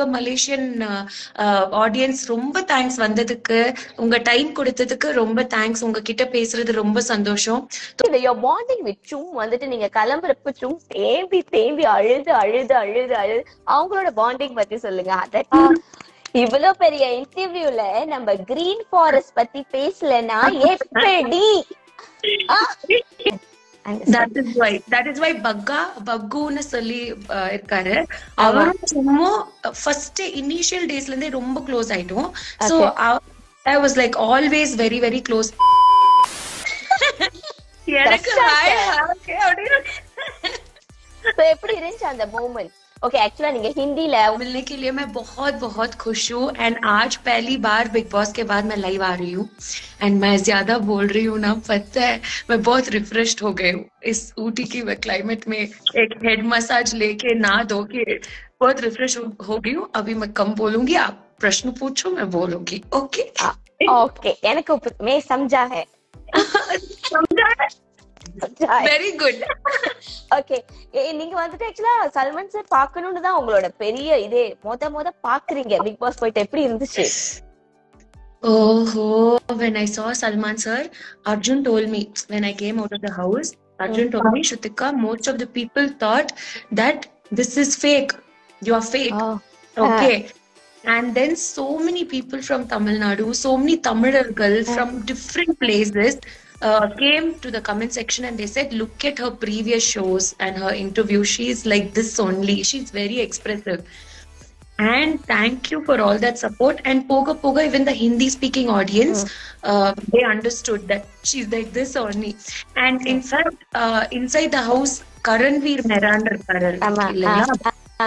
Malaysian audience ரொம்ப thanks வந்ததுக்கு, உங்க டைம் கொடுத்ததுக்கு ரொம்ப தேங்க்ஸ். உங்ககிட்ட பேசுறது ரொம்ப சந்தோஷம். your bonding with Chung வந்துட்டு நீங்க கிளம்புறப்ப Chung தேம்பி தேம்பி அழுது அழுது அழுது அழுது அவங்களோட பாண்டிங் பத்தி சொல்லுங்க. அதட்டி இவ்வளவு பெரிய இன்டர்வியூல நம்ம கிரீன் ஃபாரஸ்ட் பத்தி பேசலன்னா எப்படி? that is why பக்குன்னு சொல்லி இருக்காரு. அவரும் சும்மா ஃபர்ஸ்ட் இனிஷியல் டேஸ்ல இருந்தே ரொம்ப க்ளோஸ் ஆயிட்டோம். So I was like always very very close. எனக்கு எப்படி இருந்துச்சு அந்த மூமெண்ட்? ओके एक्चुअली நீங்க हिंदीல मिलने के लिए मैं बहुत बहुत खुश हूँ एंड आज पहली बार बिग बॉस के बाद मैं लाइव आ रही हूँ एंड मैं ज्यादा बोल रही हूँ ना, पता है मैं बहुत रिफ्रेश्ड हो गई हूँ इस ऊटी की क्लाइमेट में। एक हेड मसाज लेके ना धो के बहुत रिफ्रेश हो गई हूँ। अभी मैं कम बोलूंगी, आप प्रश्न पूछो मैं बोलूंगी। ओके ओके எனக்கு मैं समझा है समझा है வெரி குட். ஓகே நீங்க வந்துட்டு एक्चुअली சல்மான் சார் பார்க்கணும்னு தான் உங்களோட பெரிய இதே மொத பாக்குறீங்க. பிக் பாஸ் போயிட்டு எப்படி இருந்துச்சு? When I saw Salman sir, Arjun told me when I came out of the house, Arjun told me, Shrutika, most of the people thought that this is fake, you are fake. Okay. And then so many people from Tamil Nadu, so many Tamilgal from different places came to the comment section and they said, look at her previous shows and her interview, she's like this only, she's very expressive. And thank you for all that support. And poga even the Hindi speaking audience they understood that she's like this only. And in fact inside the house Karanveer Merander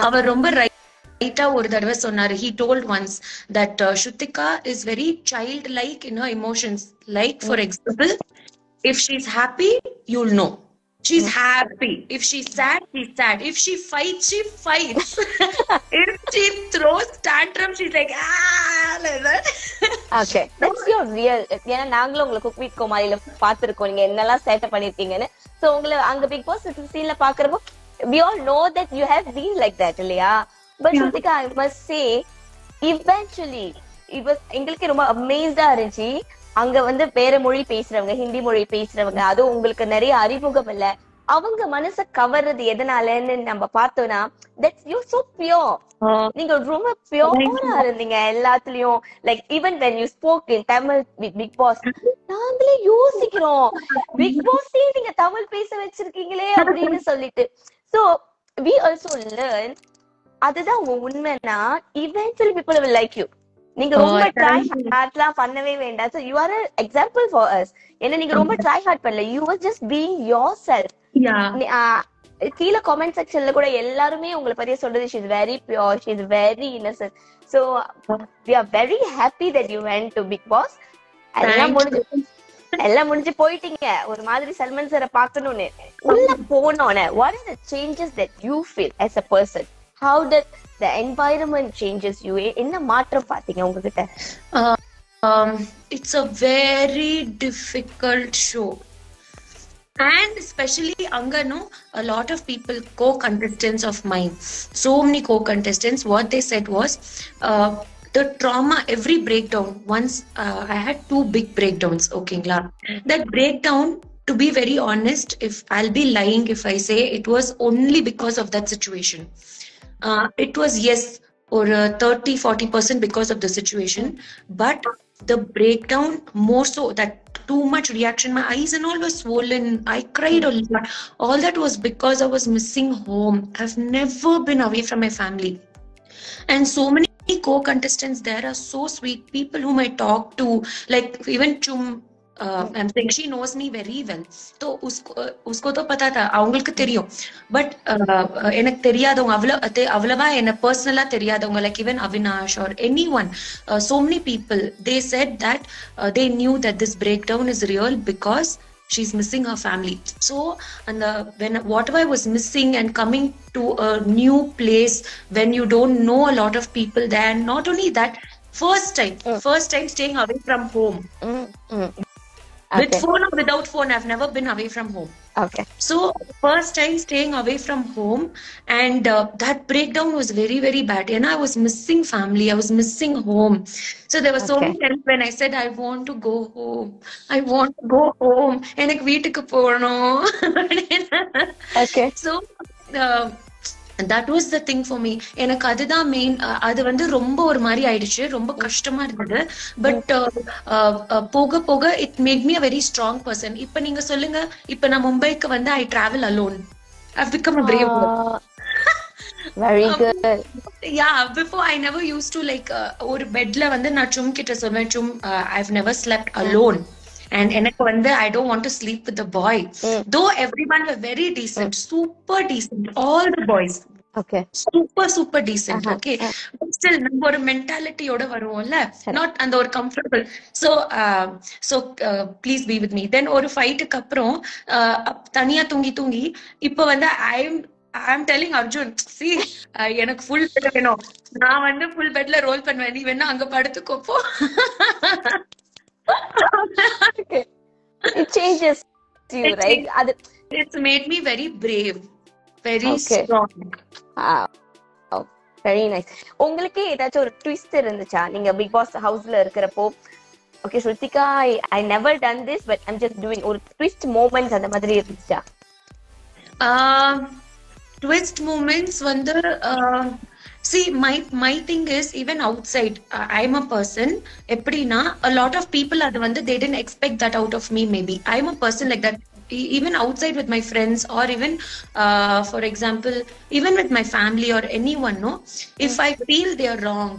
அவர் ரொம்ப ரைட்டா ஒரு தடவை சொன்னாரு. He told once that Shrutika is very childlike in her emotions. Like for example, if she's happy, you'll know she's happy. If she's sad, she's sad. If she fights, she fights. If she throws tantrum, she's like like that. Okay, that's your real. ஏன்னா நாங்களும் உங்களை cook with கோமாளில பாத்துருக்கோம், நீங்க என்னெல்லாம் சேட்டை பண்ணிருக்கீங்கன்னு. So உங்களை அங்க big pass சீன்ல பாக்குறப்போ we all know that you have been like that இல்லையா? But Shrutika, I must say eventually it was எங்களுக்கு ரொம்ப அமேஸ்டா இருந்துச்சு. அங்க வந்து வேற மொழி பேசுறவங்க, ஹிந்தி மொழி பேசுறவங்க, அதுவும் உங்களுக்கு நிறைய அறிமுகம் இல்ல, அவங்க மனச கவர்றது எதனாலன்னு நம்ம பார்த்தோம்னா that's you so pure. நீங்க ரொம்ப பியூரா இருந்தீங்க எல்லாத்துலயும். Like even when you spoke in Tamil with Big Boss, நாங்களே யோசிக்கிறோம் பிக் பாஸ் நீங்க தமிழ் பேச வச்சிருக்கீங்களே அப்படின்னு சொல்லிட்டு. So we also learn அதுதான் உங்க உண்மைனா eventually people will like you. நீங்க ரொம்ப ட்ரை ஹார்ட்லாம் பண்ணவே வேண்டாம். So you are an example for us. ஏன்னா நீங்க ரொம்ப ட்ரை ஹார்ட் பண்ணல, you were just being yourself. கீழே கமெண்ட் செக்ஷன்ல கூட எல்லாருமே உங்களை பத்தி சொல்றது she is very pure, she is very innocent. So we are very happy that you went to Big Boss. எல்லாம் முடிஞ்சு போயிட்டீங்க. ஒரு மாதிரி சல்மான் சாரை பார்க்கணும்னு உள்ள போனோன்னு what are the changes that you feel as a person? How did the environment changes you? என்ன மாற்றம் பாத்தீங்க உங்ககிட்ட? It's a very difficult show. And especially Angano, a lot of people, co-contestants of mine, so many co-contestants, what they said was the trauma, every breakdown, once I had 2 big breakdowns, okay, that breakdown, to be very honest, if I'll be lying if I say it was only because of that situation. It was yes or 30-40% because of the situation, but the breakdown more so that too much reaction, my eyes and all were swollen, I cried a lot. All that was because I was missing home. I've never been away from my family. And so many co-contestants there are so sweet, people whom I talk to, like even Chum, I'm saying she knows me very well. So usko to pata tha, avangalukku theriyum, but enak theriyadavanga avalava ena personally theriyadavanga, like even Avinash or anyone, so many people, they said that they knew that this breakdown is real because she's missing her family. So and when whatever I was missing and coming to a new place when you don't know a lot of people there, and not only that, first time staying away from home. With Okay. phone or without phone, I've never been away from home. Okay. So first time staying away from home, and that breakdown was very, very bad. And I was missing family. I was missing home. So there were so Okay. many times when I said, I want to go home. I want to go home. எனக்கு வீட்டுக்கு போகணும். Okay. So uh, that was the thing for me. எனக்கு அதுதான் main. அது வந்து ரொம்ப ஒரு மாதிரி ஆயிடுச்சு, ரொம்ப கஷ்டமா இருந்தது. பட் போக போக it made me a very strong person. இப்ப நீங்க சொல்லுங்க, இப்ப நான் மும்பைக்கு வந்து I travel alone. I've become a brave girl. Very good. Yeah, before I never used to like ஒரு பெட்ல வந்து நான் சும் கிட்ட சொல்வேன், சும் I've never slept alone. And எனக்கு வந்து I don't want to sleep with the boy. Though everyone were very decent, super decent, all the boys. Okay. Super decent. Okay. But still நம்ம ஒரு மென்டாலிட்டியோட வருவோம்ல, not அந்த ஒரு comfortable. So please be with me. Then ஒரு ஃபைட்டுக்கு அப்புறம் தனியா தூங்கி இப்ப வந்து I'm telling Arjun, see, எனக்கு ஃபுல் பெட் வேணும். நான் வந்து ஃபுல் பெட்ல ரோல் பண்ணுவேன், நீ வேணா அங்க படுத்துக்கோ போ. Okay. It changes you, right? It's made me very brave, very Okay. strong. Oh, very nice. உங்களுக்கு ஏதாச்சும் ஒரு ட்விஸ்ட் இருந்துச்சா நீங்க பிக் பாஸ் ஹவுஸ்ல இருக்கிறப்போ? Okay, Shrutika, I never done this, but I'm just doing. ஒரு ட்விஸ்ட் மூமெண்ட்ஸ் அந்த மாதிரி இருந்துச்சா? Twist moments வந்து see, my thing is, even outside, I'm a person எப்படின்னா a lot of people அது வந்து they didn't expect that out of me. Maybe I'm a person like that. Even outside with my friends, or even for example, even with my family or anyone, no, if I feel they are wrong,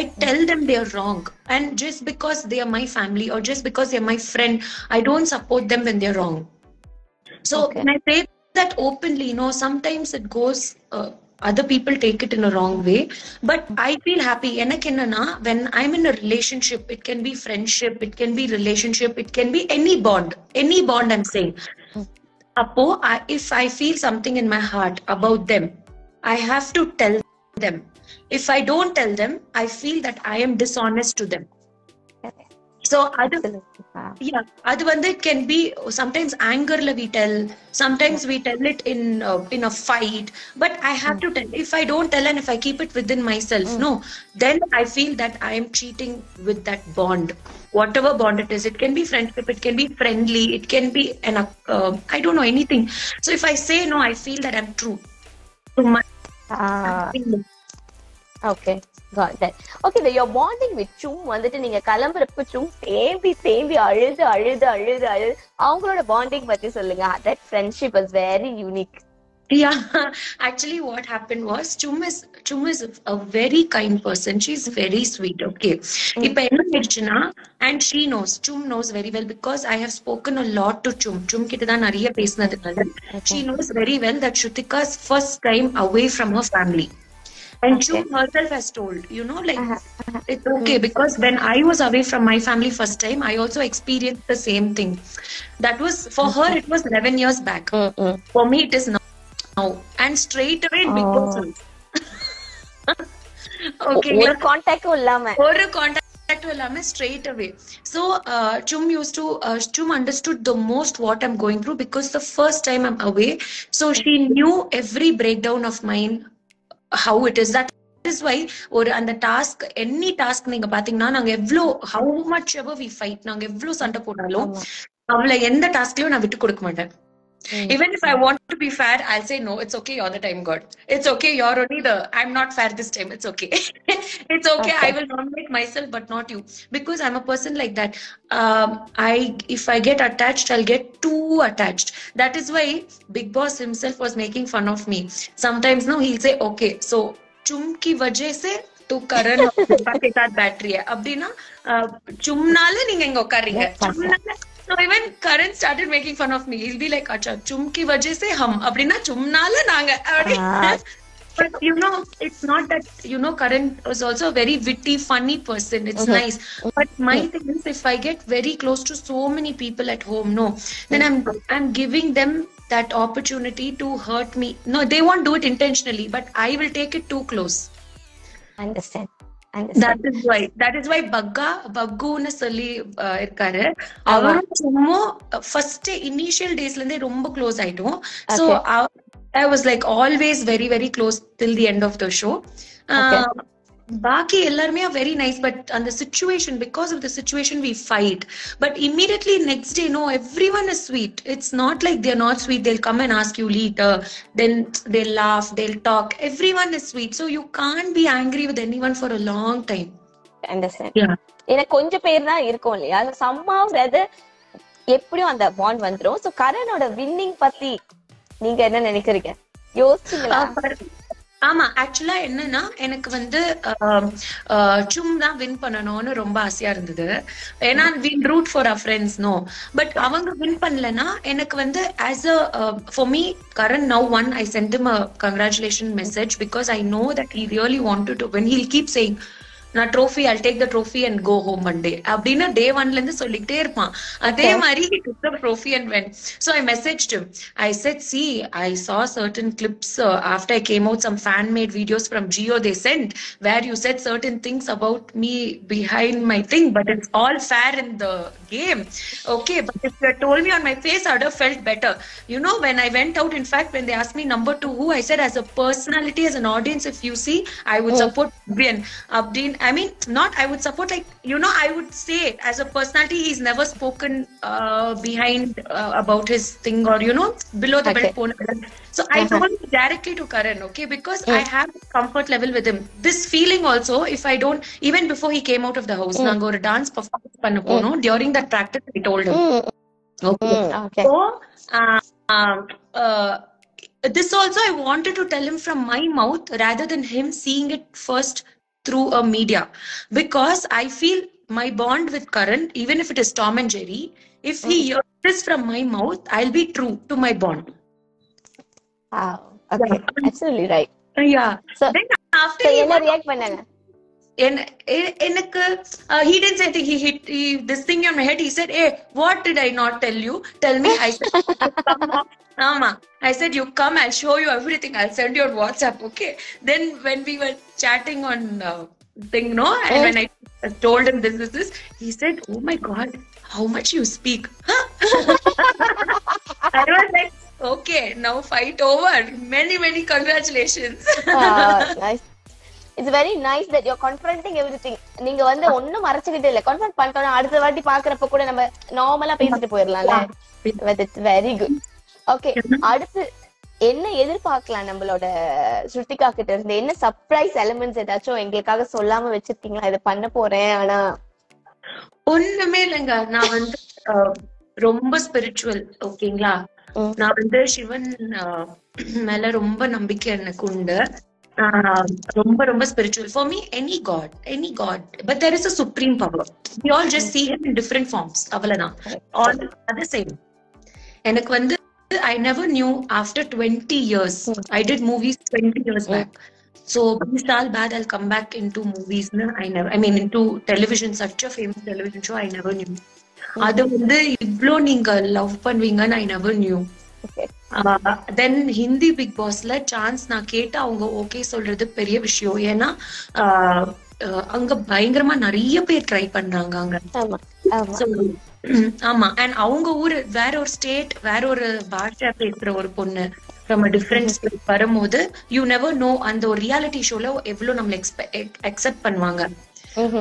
I tell them they are wrong. And just because they are my family, or just because they are my friend, I don't support them when they are wrong. So when I say that openly, you know, sometimes it goes other people take it in a wrong way, but I feel happy. எனக்கு என்னன்னா, when I'm in a relationship, it can be friendship, it can be relationship, it can be any bond I'm saying. Appo if I feel something in my heart about them, I have to tell them. If I don't tell them, I feel that I am dishonest to them. So yeah, அது வந்து it can be sometimes anger la we tell, sometimes we tell it in a fight, but I have to tell. If I don't tell and if I keep it within myself, no, then I feel that I am cheating with that bond, whatever bond it is. It can be friendship, it can be friendly, it can be an I don't know, anything. So if I say no, I feel that I'm true to my Okay, got that. Okay, your bonding with Chum வந்துட்டு நீங்க கிளம்புறப்ப Chum தேம்பி அழுது அவங்களோட bonding பத்தி சொல்லுங்க. That friendship was very unique. Yeah, actually what happened was Chum is a very kind person. She's very sweet. Okay. இப்ப என்ன ஆயிடுச்சுன்னா, and Chum knows very well, because I have spoken a lot to Chum கிட்ட தான் நிறைய பேசினதுனால she knows very well that Shrutika's first time away from her family. And Chum herself has told, you know, like, it's okay, because when I was away from my family first time, I also experienced the same thing. That was, for her, it was 11 years back. For me, it is now. And straight away, Big Boss. Okay. ஒரு கான்டாக்டும் இல்லாம straight away. So Chum understood the most what I'm going through, because the first time I'm away, so she knew every breakdown of mine, how it is. That is why or and the task, any task நீங்க பாத்தீங்கன்னா, நாங்க எவ்ளோ how much ever we fight, நாங்க எவ்ளோ சண்டை போட்டாலும் அவளை எந்த டாஸ்க்லயும் நான் விட்டு கொடுக்க மாட்டேன். Even if I want to be fair, I'll say no, it's okay, you're the time god, it's okay, you're only I'm not fair this time, it's okay. It's okay, I will nominate myself but not you, because I'm a person like that. If I get attached, I'll get too attached. That is why Big Boss himself was making fun of me sometimes. No, he'll say, okay, so Chum ki wajah se tu Karan ke saath बैठ रही है, அப்படினா Chumனால நீங்க இங்க உட்காருங்க, Chumனால. So even Karan started making fun of me. He'll be like, "Acha, Chum ki wajah se hum." Appadina Chumnala naanga. But you know, it's not that, you know, Karan was also a very witty, funny person. It's nice. But my thing is, if I get very close to so many people at home, no, then I'm giving them that opportunity to hurt me. No, they won't do it intentionally, but I will take it too close. Understand. that is why பக்குன்னு சொல்லி இருக்காரு. அவரும் சும்மா first initial டேஸ்ல இருந்தே ரொம்ப close ஆயிட்டோம். So I was like always very very close till the end of the show. பாக்கி எல்லாருமே are very nice, but on the situation, because of the situation we fight, but immediately next day no, everyone is sweet. It's not like they're not sweet. They'll come and ask you later, then they'll laugh, they'll talk. Everyone is sweet, so you can't be angry with anyone for a long time. Understand? Yeah. எனக்கு கொஞ்சம் பேர் தான் இருக்கும் இல்லையா, somehow rather எப்படியும் அந்த bond வந்துரும். So கரனோட winning பத்தி நீங்க என்ன நினைக்கிறீங்க, யோசிச்சீங்களா? ஆமா, ஆக்சுவலா என்னன்னா எனக்கு வந்து சும்மா வின் பண்ணணும்னு ரொம்ப ஆசையா இருந்தது. ஏன்னா win root for our friends no, but அவங்க வின் பண்ணலன்னா எனக்கு வந்து as a for me Karan now one I sent him a congratulation message because I know that he really wanted to win. He'll keep saying நான் trophy I'll take the trophy and go home one day அப்படின்னு day 1ல இருந்து சொல்லிக்கிட்டே இருப்பான். அதே மாதிரி he took the trophy and went. So I messaged him. I said, see, I saw certain clips after I came out, some fan made videos from Jio they sent where you said certain things about me behind my thing, but it's all fair in the game. Okay, but if you had told me on my face I would have felt better. You know, when I went out, in fact when they asked me number 2 who, I said as a personality, as an audience, if you see, I would support Vivian Abdin. I mean, not I would support, like, you know, I would say as a personality he's never spoken behind about his thing or, you know, below the belt. So I told him directly to Karan, okay, because I have comfort level with him. This feeling also, if I don't, even before he came out of the house, naanga or dance performance panna ponom, during that practice I told him. Okay. So this also I wanted to tell him from my mouth rather than him seeing it first through a media, because I feel my bond with Karan, even if it is Tom and Jerry, if he hears this from my mouth, I'll be true to my bond. Wow. Okay. Absolutely right. Yeah. So then after he react பண்ணாங்க எனக்கு he didn't say anything. He hit this thing on my head. He said, hey, what did I not tell you? Tell me. I said, I said, you come, I'll show you everything. I'll send you on WhatsApp, okay? Then when we were chatting on thing, no, and when I told him this, he said, oh my God, how much you speak. I was like, okay, now fight over. Many congratulations. Nice. It's very nice that you're confronting everything. நீங்க வந்து ஒண்ணும் மறைச்சுக்கிட்டே இல்ல, கான்ஃபரன்ட் பண்ணிட்டோம். அடுத்த வாட்டி பாக்குறப்ப கூட நம்ம நார்மலா பேசிட்டு போயிடலாம்ல. It's very good. Okay, அடுத்து என்ன எதிர்பார்க்கலாம் நம்மளோட ஸ்ருதிகா கிட்ட இருந்து? என்ன சர்ப்ரைஸ் எலிமெண்ட்ஸ் ஏதாச்சும் எங்களுக்காக சொல்லாம வச்சிருக்கீங்களா? இதை பண்ண போறேன் ஆனா ஒண்ணுமே இல்லைங்க. நான் வந்து ரொம்ப ஸ்பிரிச்சுவல், ஓகேங்களா? நான் வந்து சிவன் மேல ரொம்ப நம்பிக்கை எனக்கு உண்டு. ரொம்ப spiritual. For me, any god, but there is a supreme power. We all just see him in different forms. Avalana, all are the same. எனக்கு வந்து I never knew after 20 years. I did movies 20 years back. So 20 saal baad I'll come back into movies. I mean into television, such a famous television show. I never knew. அது வந்து இவ்ளோ நீங்க love பண்ணுவீங்கன்னு I never knew. Then Hindi big பாஸ்ல chance நான் கேட்டு அவங்க okay சொல்றது பெரிய விஷயம். ஏன்னா அங்க பயங்கரமா நிறைய பேர் ட்ரை பண்றாங்க அங்க. ஆமா, அண்ட் அவங்க ஊரு வேற ஒரு ஸ்டேட், வேற ஒரு பாஷா பேசுற ஒரு பொண்ணு ஃப்ரம் அ டிஃபரண்ட் ஸ்டேட் வரும்போது யூ நெவர் நோ அந்த ஒரு ரியாலிட்டி ஷோல எவ்வளவு நம்மள அக்செப்ட் பண்ணுவாங்க.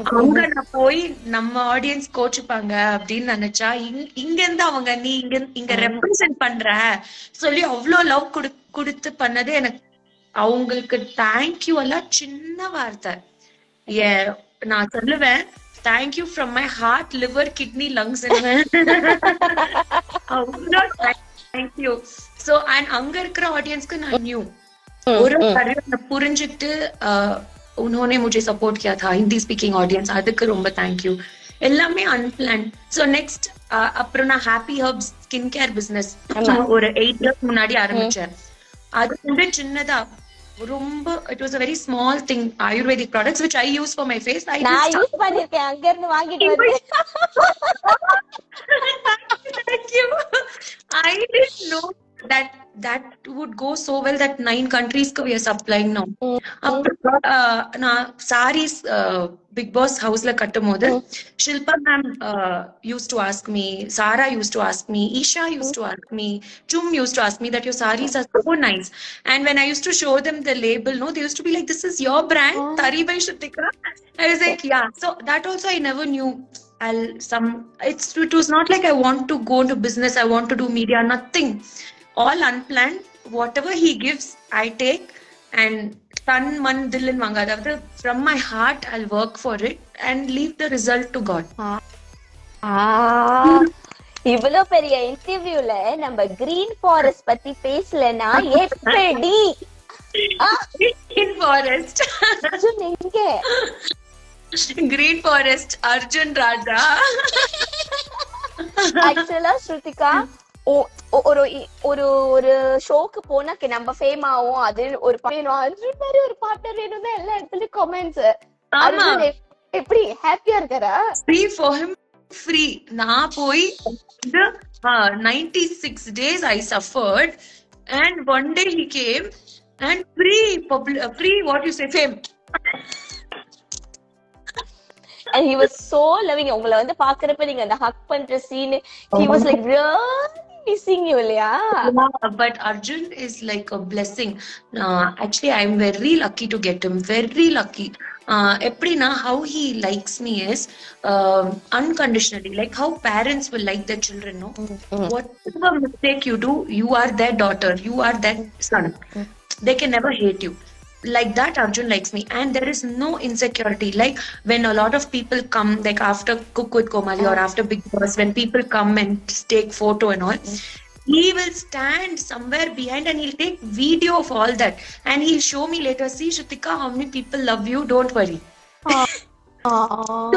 அவங்க நான் போய் நம்ம ஆடியன்ஸ் கோச்சுப்பாங்க அப்படின்னு நினைச்சா இங்க இருந்து அவங்க நீ இங்க ரெப்ரசென்ட் பண்ற சொல்லி அவ்வளவு லவ் கொடுத்து பண்ணது எனக்கு. அவங்களுக்கு தேங்க்யூ எல்லாம் சின்ன வார்த்தை. நான் சொல்லுவேன் thank you from my heart, liver, kidney, lungs. அவ்வளோ தேங்க்யூ. சோ அண்ட் அங்க இருக்கிற ஆடியன்ஸ்க்கு நான் நியூ ஒரு புரிஞ்சுட்டு उन्होंने मुझे सपोर्ट किया था, हिंदी स्पीकिंग ऑडियंस, அதுக்கு ரொம்ப थैंक यू. எல்லாமே அன்பிளான். சோ நெக்ஸ்ட் அப்புறம் நான் happy herbs skin care business ஒரு 8 இயர்ஸ் முன்னாடி ஆரம்பிச்சேன். அது வந்து சின்னதா ரொம்ப it was a very small thing, ayurvedic products which I use for my face. நான் யூஸ் பண்ணிருக்கேன், அங்க இருந்து வாங்கிட்டு வந்தேன். Thank you. I didn't know that that would go so well that 9 countries we are supplying now. நான் sarees Big Boss house la kattumbodhu Shilpa ma'am used to ask me, Sara used to ask me, Isha used to ask me, Chum used to ask me that your sarees are so nice. And when I used to show them the label, no, they used to be like, this is your brand, Tari by Shrutika. I was like, yeah. So that also I never knew. It was not like I want to go into business, I want to do media, nothing. All unplanned. Whatever he gives, I take, and tan man dilin vanga. From my heart, I'll work for it and leave the result to God. இவ்வளவு பெரிய இன்டர்வியூல நம்ம green forest பத்தி பேசலனா எப்படி? Green forest எங்க? Green Forest, Arjun Raja. Actually, Shrutika, ஒரு ஷோக்கு போனா நம்ம ஃபேம் ஆகும், அது ஒரு அர்ஜுன் மாதிரி ஒரு பார்ட்னர் வேணும் தான் எல்லா இடத்துலயும் கமெண்ட்ஸ். அர்ஜுன் எப்படி ஹாப்பியா இருக்காரா? Free for him, free. நான் போய் 96 days I suffered, and one day he came and free what you say, fame. And he was so loving. உங்களை வந்து பாக்குறப்ப நீங்க அந்த ஹக் பண்ற scene, he was like really missing you, இல்லையா? But Arjun is like a blessing. Actually, I'm very lucky to get him. Very lucky. Eppadina, how he likes me is unconditionally, like how parents will like their children, no? Whatever mistake you do, you are their daughter, you are their son. They can never hate you. Like that, Arjun likes me, and there is no insecurity. Like when a lot of people come, like after Cook with Komali or after Big Boss, when people come and take photo and all, he will stand somewhere behind and he'll take video of all that, and he'll show me later, see Shrutika, how many people love you, don't worry.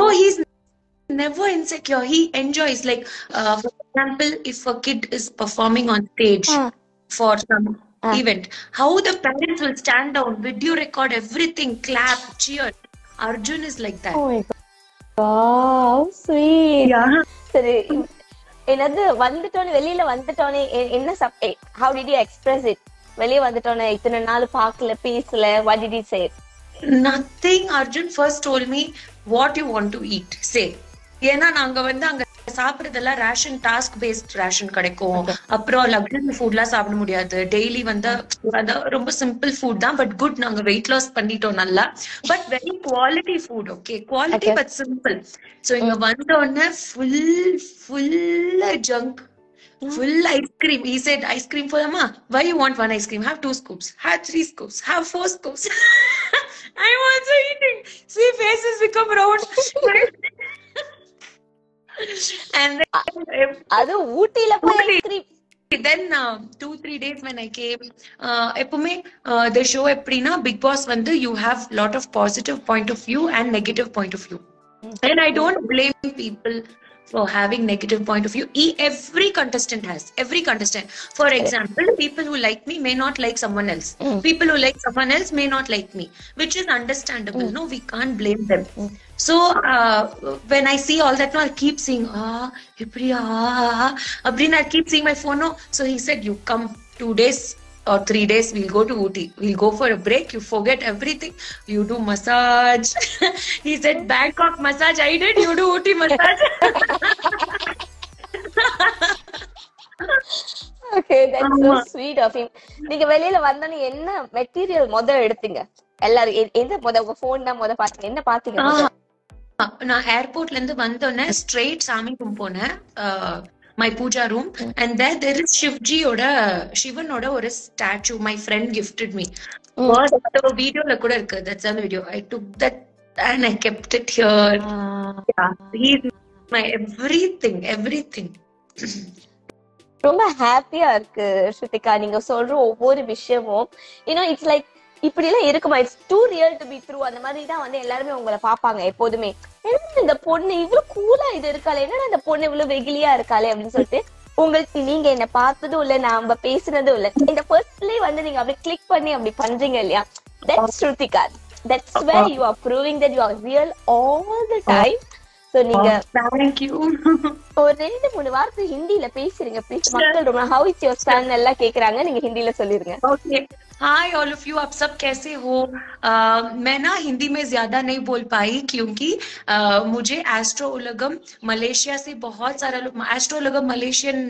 So he's never insecure, he enjoys. Like for example, if a kid is performing on stage for some event, how the parents will stand down, video record everything, clap, cheer. Arjun is like that. Oh my god, wow, sweet. Yeah. சரி, என்னது வந்துட்டோனே, வெளியில வந்துட்டோனே என்ன how did you express it? வெளிய வந்துட்டோனே இத்தனை நாள் பார்க்கல, பேசல, what did he say? Nothing. Arjun first told me, what you want to eat, say. ஏன்னா நாங்க வந்து அங்க சாப்பிடுறதெல்லாம் ரேஷன், டாஸ்க் பேஸ்ட் ரேஷன் கிடைக்கும். அப்புறம் லக்ஸரி ஃபுட்லாம் சாப்பிட முடியாது. டெய்லி வந்து ரொம்ப சிம்பிள் ஃபுட் தான், பட் குட். நாங்க வெயிட் லாஸ் பண்ணிட்டோம் நல்லா, but very quality food. Okay, quality but simple. So இங்க வந்த உடனே full junk, full ice cream. He said, ice cream for Amma. Why you want one ice cream? Have 2 scoops. Have 3 scoops. Have 4 scoops. I'm also eating. See, faces become round. And then அது ஊட்டில போய் ice cream. Then 2-3 days when I came, எப்பவுமே the show எப்படின்னா, Big Boss வந்து you have lot of positive point of view and negative point of view. And I don't blame people for having negative point of view. Every contestant has. Every contestant. For example, people who like me may not like someone else. People who like someone else may not like me, which is understandable. No, we can't blame them. So when I see all that, no, I keep seeing, I keep seeing my phone. No. So he said, you come 2 days or 3 days, we'll go to Ooty. We'll go for a break. You forget everything. You do massage. He said, Bangkok massage I did. You do Ooty massage. Okay, that's so sweet of him. நீங்க வெளியில வந்தனே என்ன material முத எடுத்தீங்க? எல்லாரும் எந்த முத உங்க ஃபோன் தான் முத பாத்தீங்க? என்ன பாத்தீங்க? நான் ஏர்போர்ட்ல இருந்து வந்தோடனே ஸ்ட்ரெயிட் சாமி ரூம் போனேன், my puja room, and there is Shivanoட ஒரு statue my friend gifted me. வீடியோல கூட இருக்கு, that's on video. I took that and I kept it here. Yeah, he's my everything. ரொம்ப ஹாப்பியா இருக்கு ஸ்ருதிகா, நீங்க சொல்ற ஒவ்வொரு விஷயமும். இட்ஸ் லைக் இப்படி எல்லாம் இருக்குமா, it's too real to be true. அந்த மாதிரி தான் வந்து எல்லாருமே உங்களை பாப்பாங்க எப்போதுமே. என்ன இந்த பொண்ணு இவ்வளவு கூலா இது இருக்காளே, என்னன்னா இந்த பொண்ணு இவ்வளவு வெகுலியா இருக்காளே அப்படின்னு சொல்லிட்டு. உங்களுக்கு நீங்க என்ன பார்த்ததும் இல்ல, நாம பேசுனதும் இல்ல, இந்த ஃபர்ஸ்ட்லயே வந்து நீங்க அப்படி கிளிக் பண்ணி அப்படி பண்றீங்க இல்லையா, that's Shruthika. That's where you are proving that you are real all the time. So நீங்க Thank you. ஒரு 2-3 வார்த்தை ஹிந்தில பேசுறீங்க ப்ளீஸ். மக்கள் ரொம்ப how is your son எல்லாம் கேக்குறாங்க, நீங்க ஹிந்தில சொல்லிருங்க. Okay. Hi all of you, आप सब कैसे हो? मैं ना हिंदी में ज्यादा नहीं बोल पाई क्योंकि मुझे एस्ट्रो उलगम मलेशिया से बहुत सारा लोग एस्ट्रो उलगम मलेशियन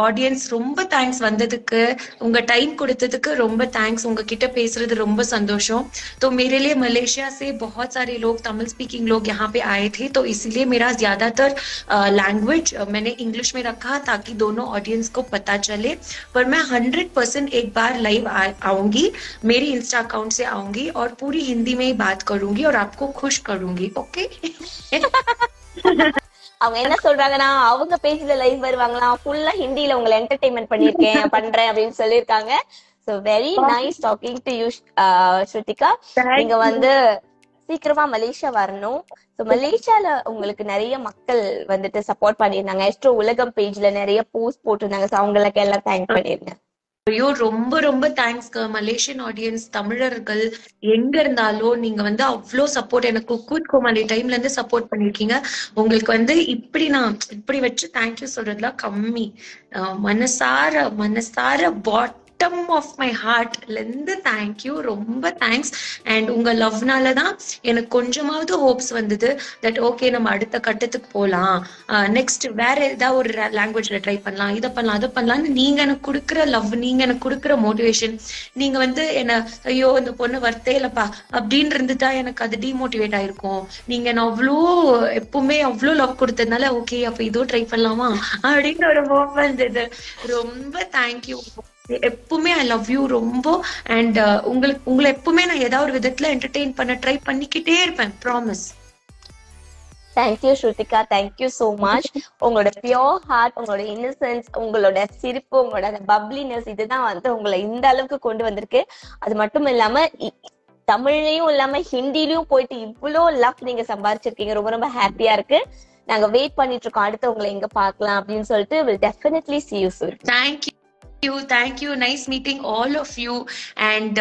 ஆடியன்ஸ் ரொம்ப தேங்க்ஸ் வந்ததுக்கு, உங்க டைம் கொடுத்ததுக்கு ரொம்ப தேங்க்ஸ். உங்ககிட்ட பேசுறது ரொம்ப சந்தோஷம். तो मेरे लिए मलेशिया से बहुत सारे लोग तमिल स्पीकिंग लोग यहाँ पे आए थे, तो इसीलिए मेरा ज्यादातर लैंग्वेज मैंने इंग्लिश में रखा ताकि दोनों ऑडियंस को पता चले. पर मैं 100% एक बार लाइव आऊंगी, मेरी इंस्टा अकाउंट से आऊंगी और पूरी हिंदी में ही बात करूंगी और आपको खुश करूंगी. ओके? அவங்க என்ன சொல்றாங்கன்னா அவங்க பேஜ்ல லைவ் வருவாங்களா, ஃபுல்லா ஹிந்தில உங்களை என்டர்டெயின்மெண்ட் பண்றேன் அப்படின்னு சொல்லிருக்காங்க. So very nice talking to you Shruthika. நீங்க வந்து சீக்கிரமா மலேசியா வரணும். சோ மலேசியால உங்களுக்கு நிறைய மக்கள் வந்துட்டு சப்போர்ட் பண்ணிருந்தாங்க. எஸ்ட்ரோ உலகம் பேஜ்ல நிறைய போஸ்ட் போட்டிருந்தாங்க. சோ அவங்களுக்கு எல்லாம் தேங்க் பண்ணிருங்க. ஐயோ ரொம்ப ரொம்ப தேங்க்ஸ் மலேசியன் ஆடியன்ஸ், தமிழர்கள் எங்க இருந்தாலும் நீங்க வந்து அவ்வளோ சப்போர்ட் எனக்கு குக் கோமாளி டைம்ல இருந்து சப்போர்ட் பண்ணிருக்கீங்க. உங்களுக்கு வந்து இப்படி நான் இப்படி வச்சு தேங்க்யூ சொல்றதுலாம் கம்மி. மனசார பாட்டம் ஆஃப் மை ஹார்ட்ல இருந்து தேங்க்யூ, ரொம்ப தேங்க்ஸ். அண்ட் உங்க லவ்னாலதான் எனக்கு கொஞ்சமாவது ஹோப்ஸ் வந்தது தட் ஓகே நம்ம அடுத்த கட்டத்துக்கு போலாம், நெக்ஸ்ட் வேற ஏதாவது ஒரு லாங்குவேஜ்ல ட்ரை பண்ணலாம், இதை பண்ணலாம் அதை பண்ணலாம்னு நீங்க எனக்கு கொடுக்குற லவ், நீங்க எனக்கு கொடுக்குற மோட்டிவேஷன், நீங்க வந்து என்ன ஐயோ இந்த பொண்ணு வர்த்தே இல்லப்பா அப்படின்னு இருந்துட்டா எனக்கு அது டிமோட்டிவேட் ஆயிருக்கும். நீங்க நான் அவ்வளோ எப்பவுமே அவ்வளோ லவ் கொடுத்ததுனால ஓகே அப்ப இதோ ட்ரை பண்ணலாமா அப்படின்னு ஒரு ஹோப் வந்தது. ரொம்ப தேங்க்யூ. எப்பவுமே ஐ லவ் யூ ரொம்ப. அண்ட் உங்களை எப்பவுமே நான் ஏதாவது ஒரு விதத்துல என்டர்டெயின் பண்ண ட்ரை பண்ணிக்கிட்டே இருப்பேன், promise. Thank you Shruthika, thank you so much. உங்களோட பியோர் ஹார்ட், உங்களோட இன்னசென்ஸ், உங்களோட சிரிப்பு, உங்களோட பப்ளினஸ் இதுதான் வந்து உங்களை இந்த அளவுக்கு கொண்டு வந்திருக்கு. அது மட்டும் இல்லாம தமிழ்லயும் இல்லாம ஹிந்திலயும் போயிட்டு இவ்வளோ லவ் நீங்க சம்பாதிச்சிருக்கீங்க. ரொம்ப ரொம்ப ஹாப்பியா இருக்கு. நாங்க வெயிட் பண்ணிட்டு இருக்கோம் அடுத்து உங்களை எங்க பாக்கலாம் அப்படின்னு சொல்லிட்டு. will definitely see you soon. Thank you. Nice meeting all of you. And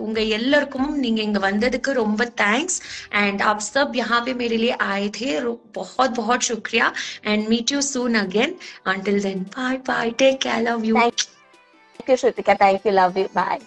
உங்க எல்லாருக்கும் நீங்க இங்க வந்ததுக்கு ரொம்ப தேங்க்ஸ். And आप सब यहाँ पे मेरे लिए आए थे, बहुत बहुत शुक्रिया. And meet you soon again. Until then, bye. Take care. Love you. Thank you Shrutika. Thank you. Love you. Bye.